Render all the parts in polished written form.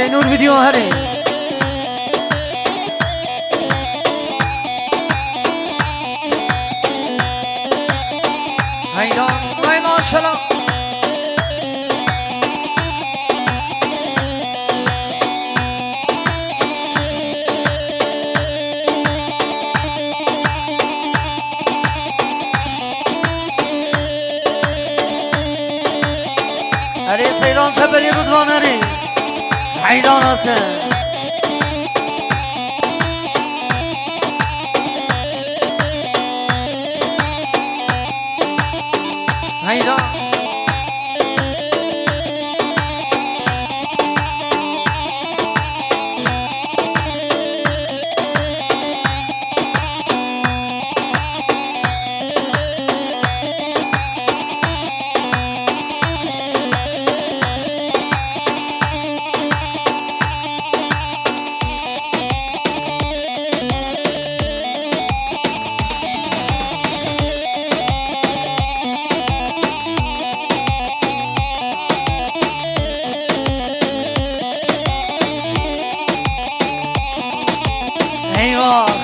هره نور ویدیو هره حیران وای ماشالله هره سیران سبری رودوان هره حیران هسته حیران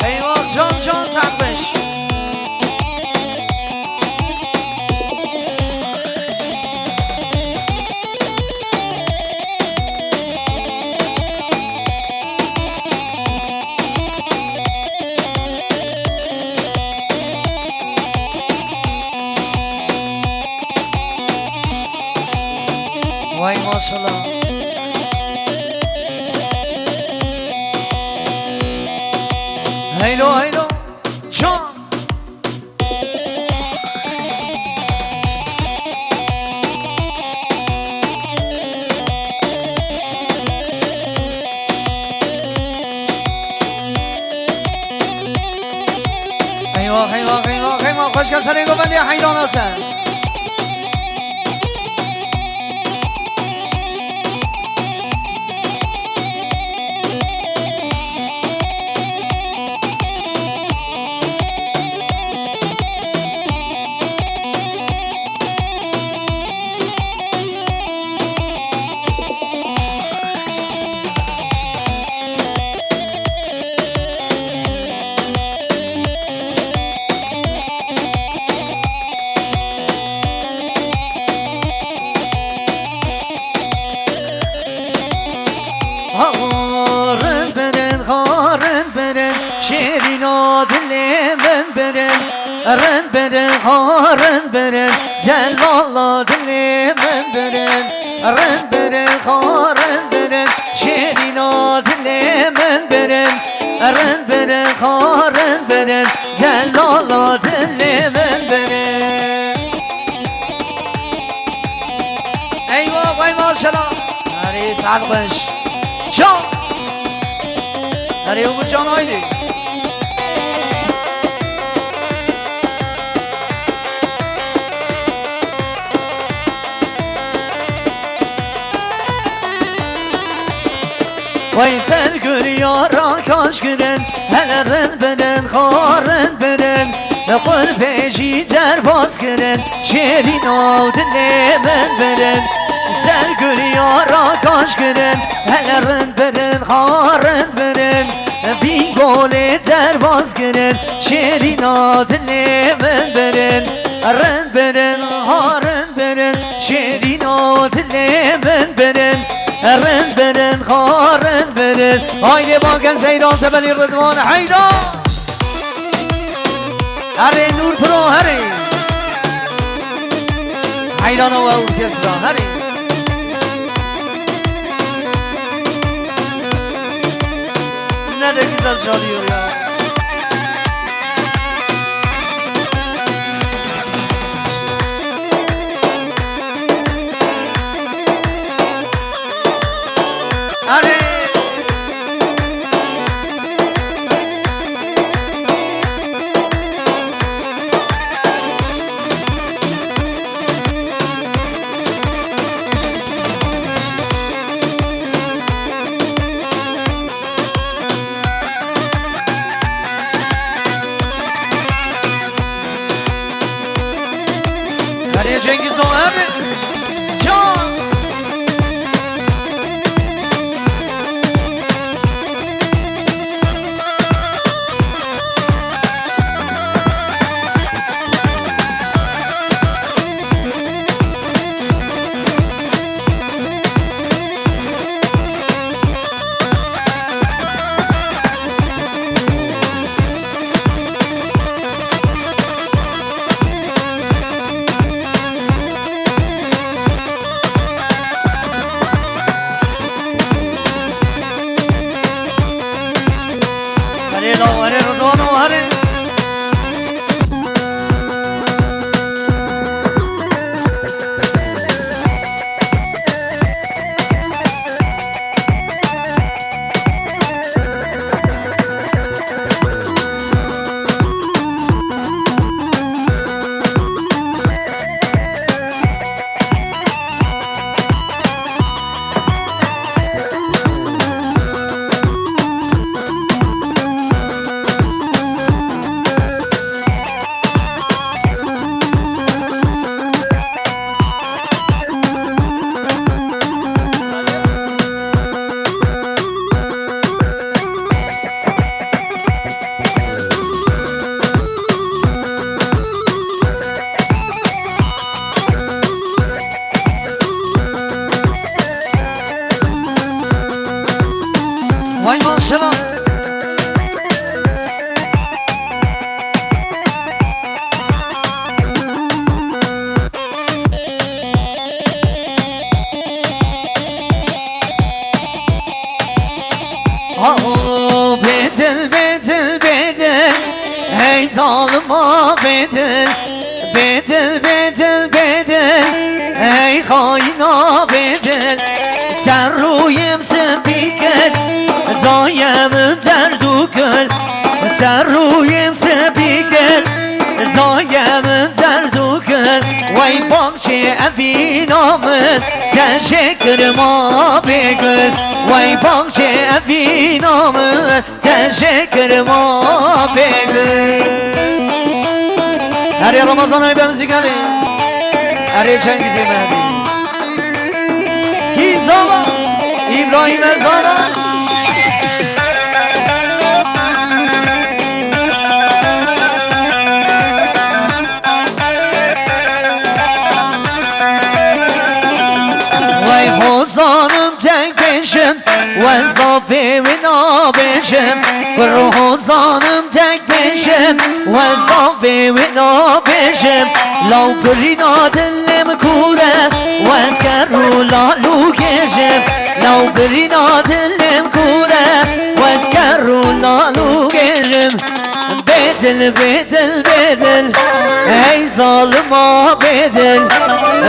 ایوه جان سقفش وای ماشالله هیلو جان ایوه خوش کن سر گوبندی حیران هستن شیرین دلم برن رن برن خارن برن جلالا دلم برن رن برن خارن برن شیرین دلم برن رن برن خارن برن جلالا دلم برن ایوه وای ماشالله هری سقفش جان هری او جان هایدی وای سر گریارا کاش گرن هلرن بدن خارن بدن قربشی در باز کرن شیرین آو دل من برن سر گریارا کاش گرن هلرن بدن خارن بدن بی گل در باز کرن شیرین آو دل من برن رن بدن خارن بدن شیرین آو دل من برن رن برن خارن برن هایده باکن سیران تبلی رضوان حیدان هره نور پرو هره حیدان و ارکسترا هره نده güzel çalıyor ya hare hare Cengiz o abi can ظالما بدل بدل بدل بدل ای خاینا بدل تر رویم سپیکل دایم درد و گل تر رویم سپیکل دایم درد و گل وای باغچه اوینامن تشکر ما بگل وای باغچه اوینامن تشکر ما بگل هر رمضان های بمزی گلی هر چنگیزی مهدی هیزاوا ابراهیم زادا حوزانم تنگ بشم وزدافه و نابشم برو حوزانم تنگ بشم وزدافه و نابشم لو برینا دلم کوره وزگر رو لالو کشم لو برینا دلم کوره وزگر رو لالو کشم بدل بدل بدل ای ظالما بدل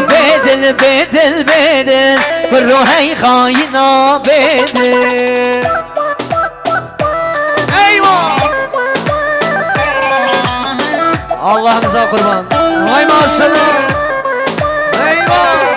بدل بدل بدل برو ای خاینا بدل ایوا اللهم قربان وای ماشاءالله ایوا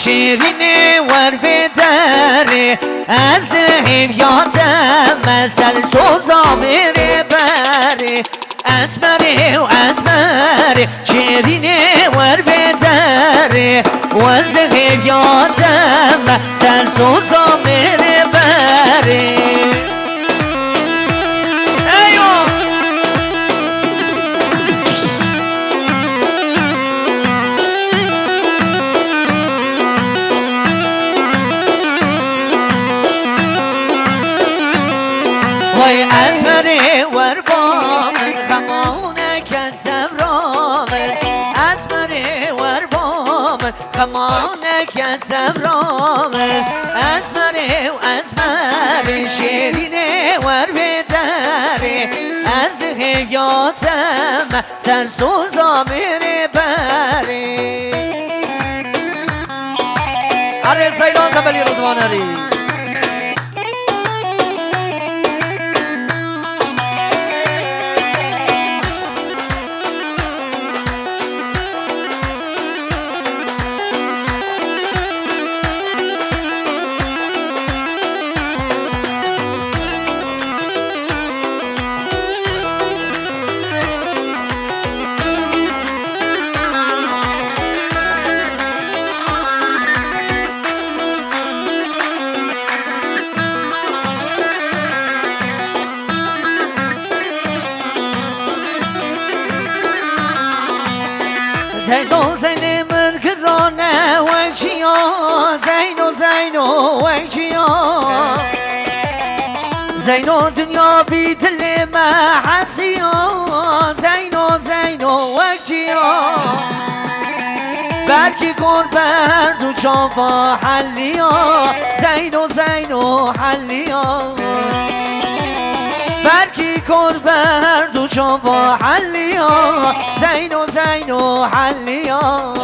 شیرینه ور بدره از دهیم یادم مثل سوزا میره بره از بره و از بره شیرینه ور بدره و از دهیم یادم مثل سوزا میره بره وای از بره ور با من خمانه کسم را من از بره ور با من خمانه کسم را من از بره و از بره شیرینه ور بدره از ده یادم سرسوزا میره بره اره سیلان قبلی رضوانری زینو زین من کرانه وجیا زینو زینو وجیا زینو دنیا بی دل محسیا زینو زینو وجیا برکی کن برد و چاپا حلیا زینو زینو حلیا برکی کن برد و چاپا حلیا زینو زینو حلیا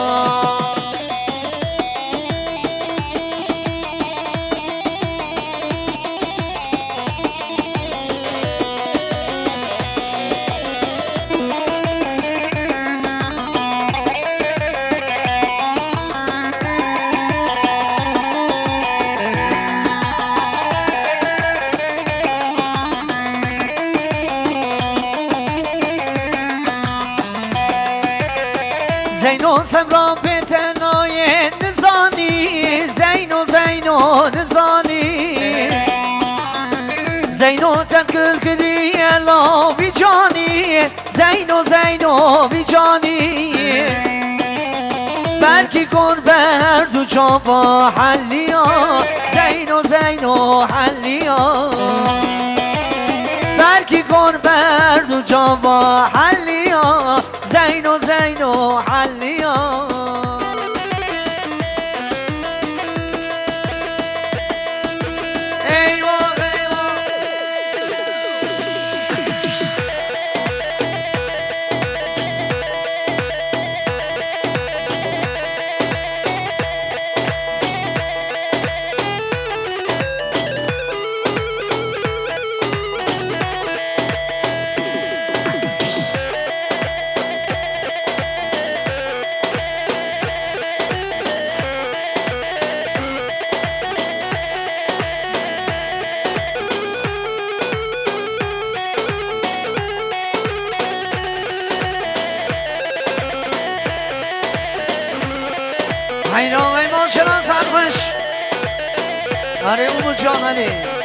زینو سمرا بتنای نزانی زینو زینو نزانی زینو تنکل کری الا بی جانی زینو زینو بی جانی برکی کن برد و چاپا حلیا زینو زینو حلیا برکی کن برد و چاپا حلیا زينو زينو حليا حیران ما شدن سرخوش آره اون جاملی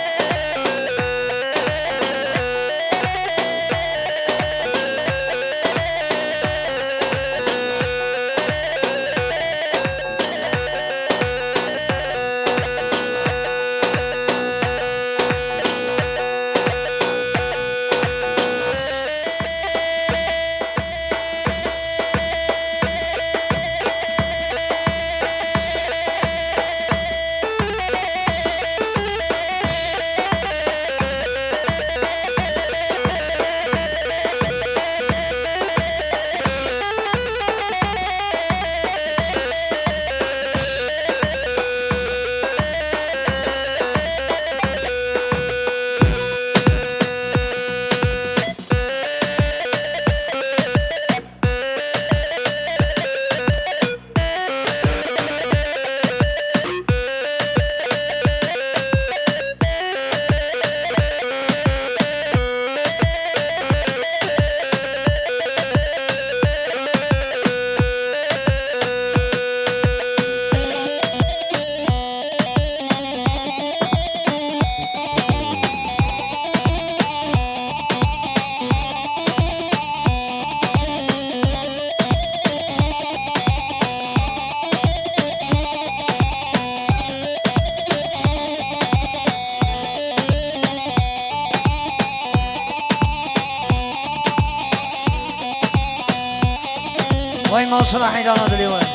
وای ماشاءالله حیران دلی وای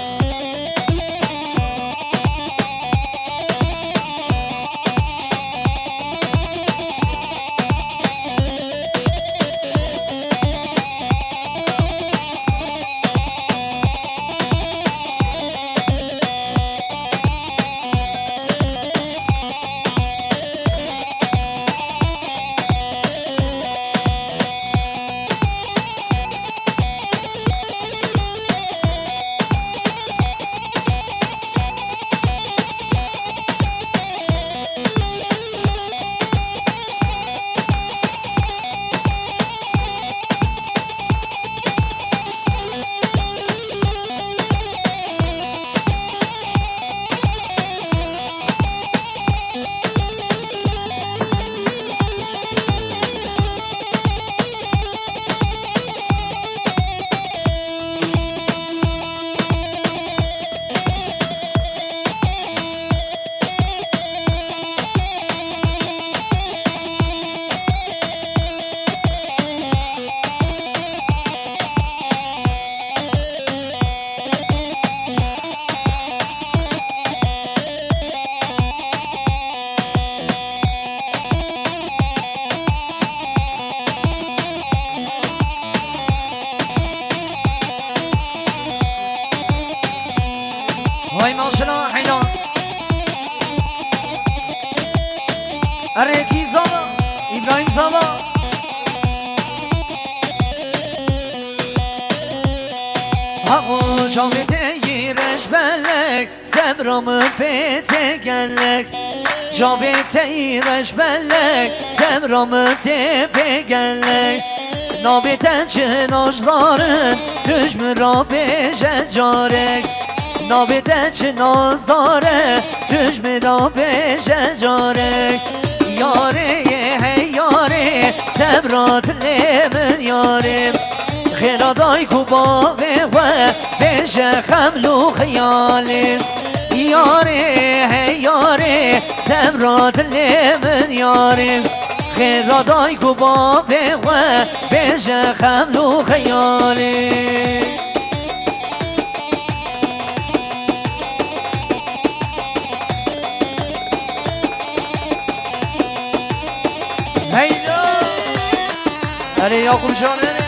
وای ماشاءالله حیران ارکی زالا ابراهیم زالا Havu cavide yireşbellek Semramı fete gellek Cavide yireşbellek Semramı tepe gellek Nabiten çınajların Düşmür abeşe carek Nabiten çınazları Düşmür abeşe carek Yare hey yare Semrat lemin yarim خیرادای کوباوه و بشه خملو خیالی یاره هی یاره زمرات لیمن یاره خیر دای کو با بخواه بشه خملو خیالی هیدا علی یاقوب جانه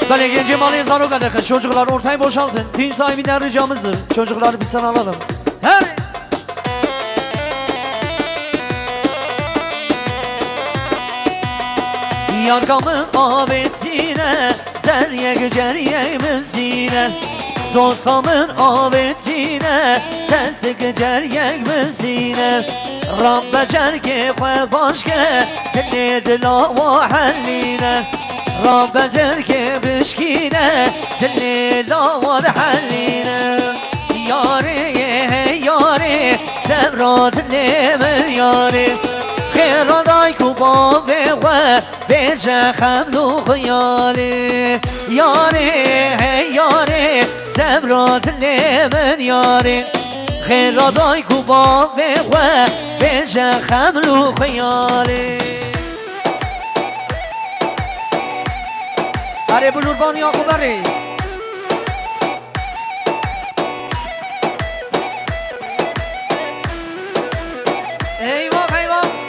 Böyle gence malı yazarı kadar çocuklar ortayı boşaltın. Din sahibinden ricamızdır. Çocukları bir sana alalım. Her Yarkamın abetine derye güceriye müzine Dostamın abetine destek güceriye müzine Rabbe cerke ve başke Dilli la halline رب جرك بشكينا دليلا والحلينا ياري ياري سبرات من ياري خير رايك وبابي وبيجا خملو خيالي ياري ياري سبرات من ياري خير رايك وبابي وبيجا خملو خيالي Are bulurban Yakup are Eyvah eyvah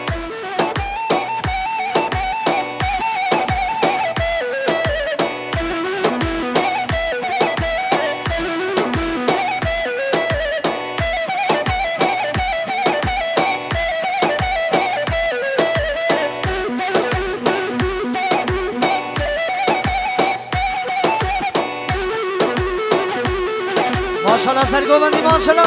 Maşallah Sergovandi maşallah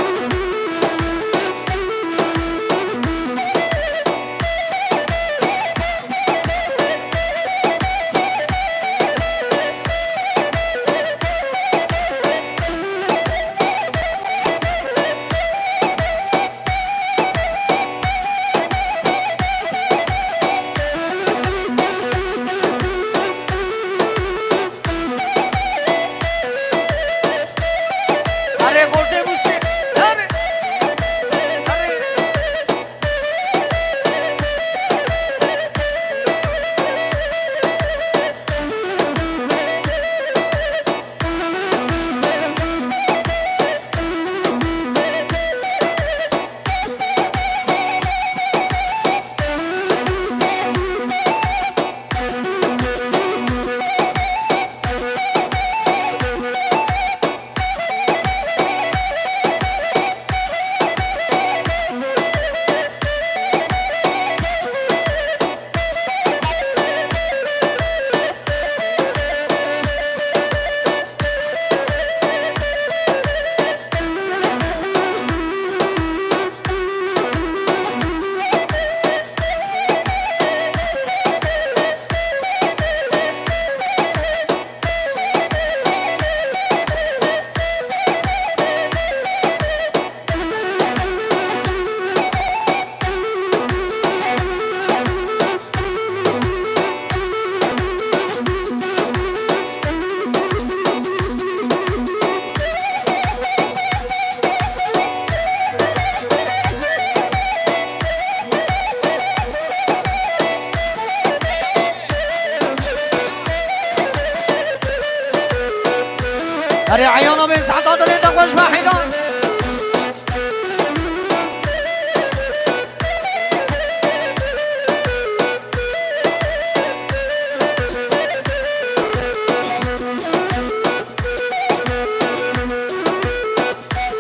هري عيانا بين سعد عضل انت خوش ما حيران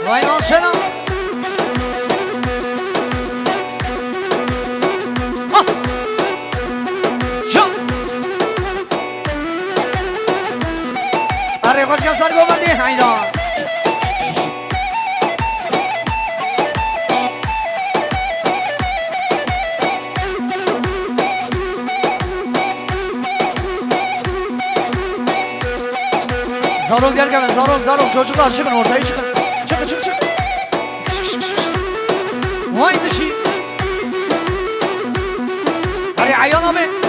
وای ماشنا هري خوش کن سر گوبندی حیدان Zarok gel gelin, zarok çocuklar çıkın ortaya çıkın. Çık. Vay dışı. Hadi ayağına be.